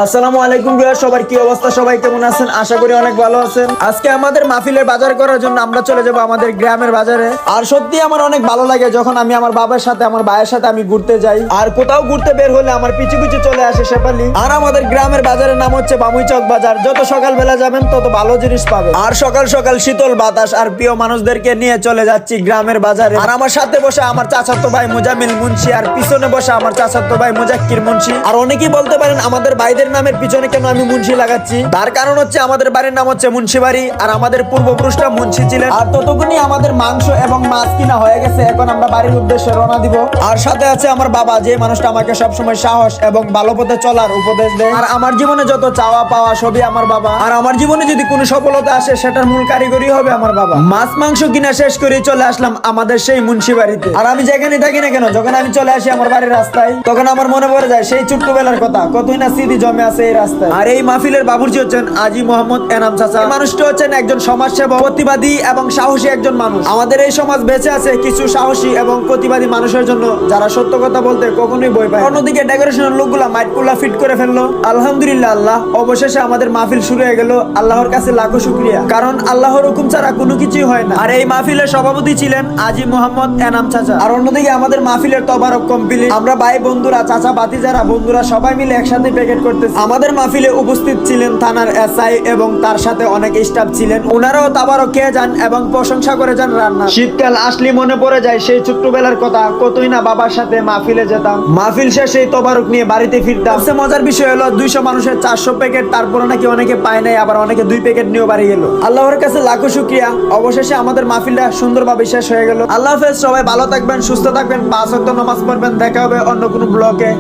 আসসালামু আলাইকুম ভিউয়ার, সবার কি অবস্থা? সবাই কেমন আছেন? আশা করি অনেক ভালো আছেন। আজকে আমাদের মাহফিলের বাজার করার জন্য আমরা চলে যাব আমাদের গ্রামের বাজারে। আর সত্যি আমার অনেক ভালো লাগে যখন আমি আমার বাবার সাথে আমার ভাইয়ের সাথে আমি ঘুরতে যাই। আর কোথাও ঘুরতে বের হলে আমার পিছু পিছু চলে আসে শেফালি। আর আমাদের গ্রামের বাজারের নাম হচ্ছে বামুইচক বাজার। যত সকালবেলা যাবেন তত ভালো জিনিস পাবে। আর সকাল সকাল শীতল বাতাস আর প্রিয় মানুষদেরকে নিয়ে চলে যাচ্ছি গ্রামের বাজারে। আর আমার সাথে বসে আমার চাচাতো ভাই মুজামিল মুন্সি, আর পিছনে বসে আমার চাচাতো ভাই মুজাক্কির মুন্সি। আর অনেকেই বলতে পারেন আমাদের ভাইদের নামের পিছনে কেন আমি মুন্সি লাগাচ্ছি। তার কারণ হচ্ছে আমাদের বাড়ির নাম হচ্ছে মুন্সি বাড়ি, আর আমাদের পূর্বপুরুষরা মুন্সি ছিলেন। আর ততক্ষণই আমাদের মাংস এবং মাছ কিনা হয়ে গেছে, এখন আমরা বাড়ির উদ্দেশ্যে রওনা দিব। আর সাথে আছে আমার বাবা, যে মানুষটা আমাকে সবসময় সাহস এবং ভালো পথে চলার উপদেশ দেয়। আর আমার জীবনে যত চাওয়া পাওয়া সবই আমার বাবা। আর আমার জীবনে যদি কোনো সফলতা আসে সেটার মূল কারিগরি হবে আমার বাবা। মাছ মাংস কিনা শেষ করে চলে আসলাম আমাদের সেই মুন্সি বাড়িতে। আর আমি যেখানে থাকি না কেন, যখন আমি চলে আসি আমার বাড়ির রাস্তায়, তখন আমার মনে পড়ে যায় সেই ছোট্টবেলার কথা। কতই না স্মৃতি জমে আছে এই রাস্তায়। আর এই মাহফিলের বাবুর্চি হচ্ছেন আজি মোহাম্মদ এনাম চাচা। এই মানুষটি হচ্ছেন একজন সমাজসেবক, প্রতিবাদী এবং সাহসী একজন মানুষ। আমাদের এই সমাজ বেঁচে আছে কিছু সাহসী এবং প্রতিবাদী মানুষের জন্য, যারা সত্য কথা বলতে কখনোই ভয় পায়। অন্যদিকে ডেকোরেশনের লোকগুলা মাইকগুলা ফিট করে ফেললো। আলহামদুলিল্লাহ, আল্লাহ অবশেষে আমাদের মাহফিল শুরু হয়ে গেল। আল্লাহর কাছে লাখো শুকরিয়া, কারণ আল্লাহর হুকুম ছাড়া কোনো কিছুই হয় না। আর এই মাহফিলের সভাপতি ছিলেন আজি মোহাম্মদ এনাম চাচা। আর অন্যদিকে আমাদের মাহফিলের তবারক কমপ্লিট। আমরা ভাই বন্ধুরা, চাচা ভাতিজারা, বন্ধুরা সবাই মিলে একসাথে প্যাকেট করতেছি। আমাদের মাহফিলে উপস্থিত ছিলেন থানার এসআই এবং তার সাথে অনেক স্টাফ ছিলেন। ওনারাও তাবারক খেয়ে যান এবং প্রশংসা করে যান রান্না। শীতকাল আসলে মনে পড়ে যায় সেই ছোট্টবেলার কথা। কতই না বাবার সাথে মাহফিলে যেতাম, মাহফিল শেষে তবারক নিয়ে বাড়িতে ফিরতাম। সবচেয়ে মজার বিষয় হলো 200 মানুষের 400 প্যাকেট, তারপরে নাকি অনেকে পায় নাই, আবার অনেকে 2 প্যাকেট নিয়েও বাড়ি গেল। আল্লাহর কাছে লাখো শুকরিয়া, অবশেষে আমাদের মাহফিলটা সুন্দরভাবে শেষ হয়ে গেল। আল্লাহ হাফেজ, সবাই ভালো থাকবেন, সুস্থ থাকবেন, 5 ওয়াক্ত নামাজ পড়বেন। দেখা হবে অন্য কোনো ব্লগে।